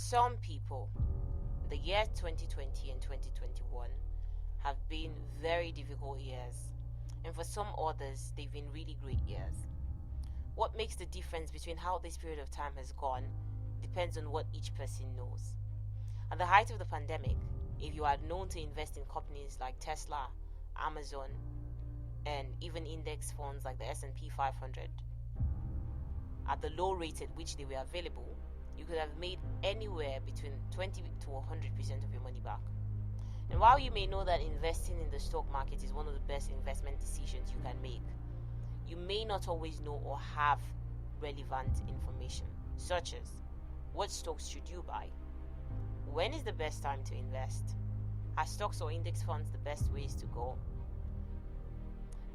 some people, the year 2020 and 2021 have been very difficult years, and for some others, they've been really great years. What makes the difference between how this period of time has gone depends on what each person knows. At the height of the pandemic, if you are known to invest in companies like Tesla, Amazon, and even index funds like the S&P 500, at the low rate at which they were available, you could have made anywhere between 20 to 100% of your money back. And while you may know that investing in the stock market is one of the best investment decisions you can make, you may not always know or have relevant information, such as what stocks should you buy? When is the best time to invest? Are stocks or index funds the best ways to go?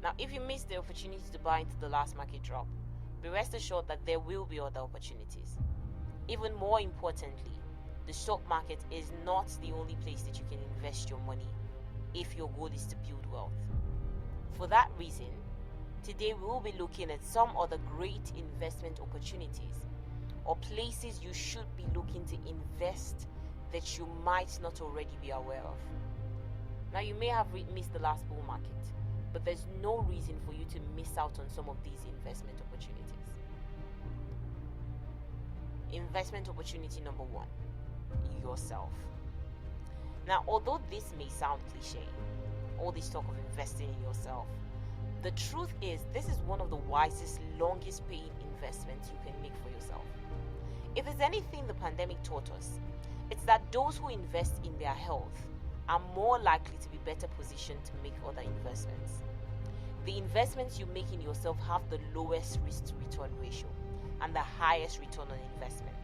Now, if you missed the opportunity to buy into the last market drop, be rest assured that there will be other opportunities. Even more importantly, the stock market is not the only place that you can invest your money if your goal is to build wealth. For that reason, today we will be looking at some other great investment opportunities or places you should be looking to invest that you might not already be aware of. Now, you may have missed the last bull market, but there's no reason for you to miss out on some of these investment opportunities. Investment opportunity number 1, yourself. Now, although this may sound cliche, all this talk of investing in yourself, the truth is this is one of the wisest, longest paying investments you can make for yourself. If there's anything the pandemic taught us, it's that those who invest in their health are more likely to be better positioned to make other investments. The investments you make in yourself have the lowest risk to return ratio and the highest return on investment.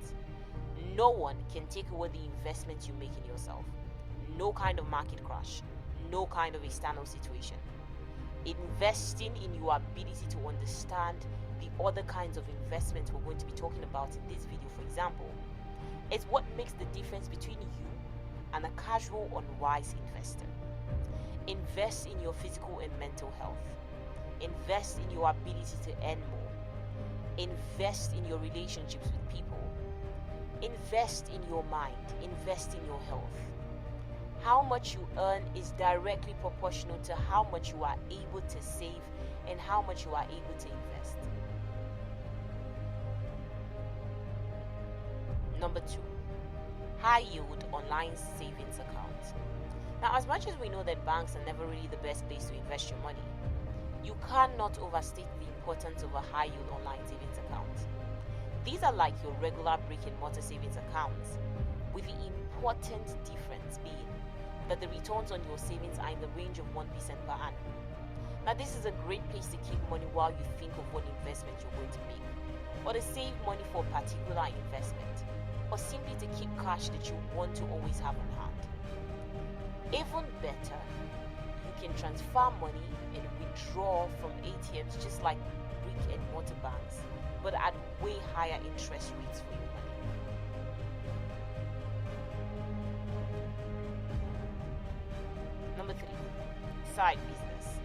No one can take away the investments you make in yourself. No kind of market crash, no kind of external situation. Investing in your ability to understand the other kinds of investments we're going to be talking about in this video, for example, is what makes the difference between you and a casual, unwise investor. Invest in your physical and mental health. Invest in your ability to earn more. Invest in your relationships with people. Invest in your mind. Invest in your health. How much you earn is directly proportional to how much you are able to save and how much you are able to invest. Number 2, high yield online savings account. Now, as much as we know that banks are never really the best place to invest your money, you cannot overstate the importance of a high yield online savings account. These are like your regular brick and mortar savings accounts, with the important difference being that the returns on your savings are in the range of 1% per annum. Now, this is a great place to keep money while you think of what investment you're going to make, or to save money for a particular investment, or simply to keep cash that you want to always have on hand. Even better, you can transfer money and withdraw from ATMs just like brick and mortar banks, but at way higher interest rates for your money. Number 3, side business.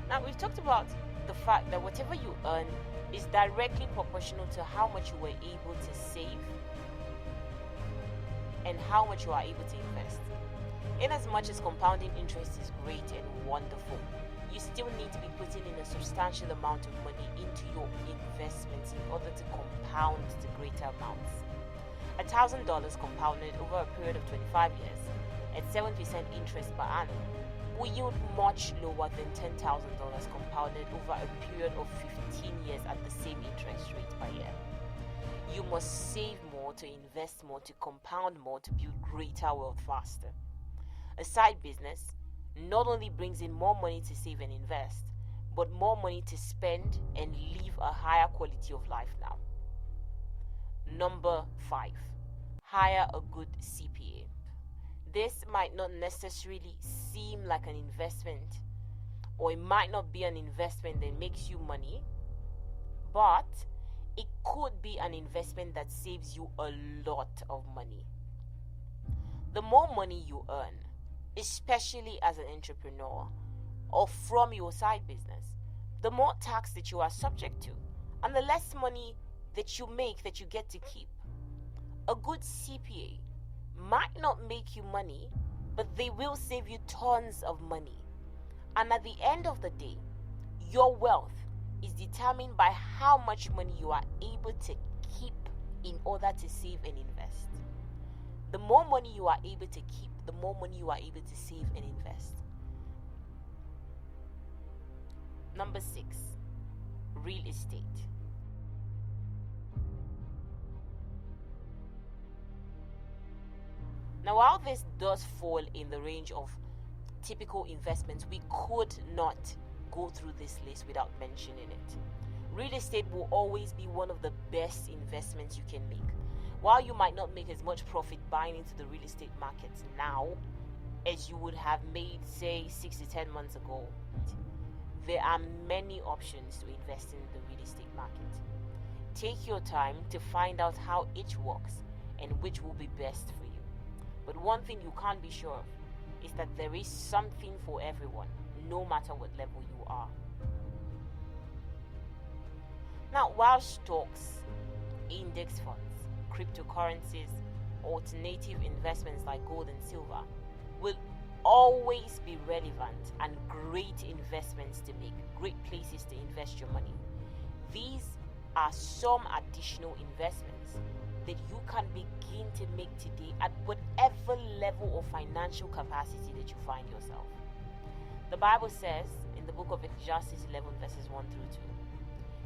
Now, we've talked about the fact that whatever you earn is directly proportional to how much you were able to save and how much you are able to invest. In as much as compounding interest is great and wonderful, you still need to be putting in a substantial amount of money into your investments in order to compound to greater amounts. $1,000 compounded over a period of 25 years at 7% interest per annum will yield much lower than $10,000 compounded over a period of 15 years at the same interest rate per year. You must save more to invest more to compound more to build greater wealth faster. A side business not only brings in more money to save and invest, but more money to spend and live a higher quality of life now. Number 5, hire a good CPA. This might not necessarily seem like an investment, or it might not be an investment that makes you money, but it could be an investment that saves you a lot of money. The more money you earn, especially as an entrepreneur or from your side business, the more tax that you are subject to, and the less money that you make that you get to keep. A good CPA might not make you money, but they will save you tons of money. And at the end of the day, your wealth is determined by how much money you are able to keep in order to save and invest. The more money you are able to keep, the more money you are able to save and invest. Number 6, real estate. Now, while this does fall in the range of typical investments, we could not go through this list without mentioning it. Real estate will always be one of the best investments you can make. While you might not make as much profit buying into the real estate markets now as you would have made, say, 6 to 10 months ago, there are many options to invest in the real estate market. Take your time to find out how each works and which will be best for you. But one thing you can't be sure of is that there is something for everyone, no matter what level you are. Now, while stocks, index funds, cryptocurrencies, alternative investments like gold and silver will always be relevant and great investments to make, great places to invest your money, these are some additional investments that you can begin to make today at whatever level of financial capacity that you find yourself. The Bible says in the book of Ecclesiastes 11 verses 1 through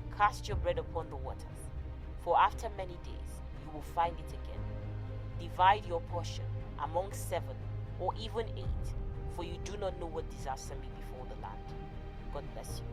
2, cast your bread upon the waters, for after many days you will find it again. Divide your portion among 7 or even 8, for you do not know what disaster may befall the land. God bless you.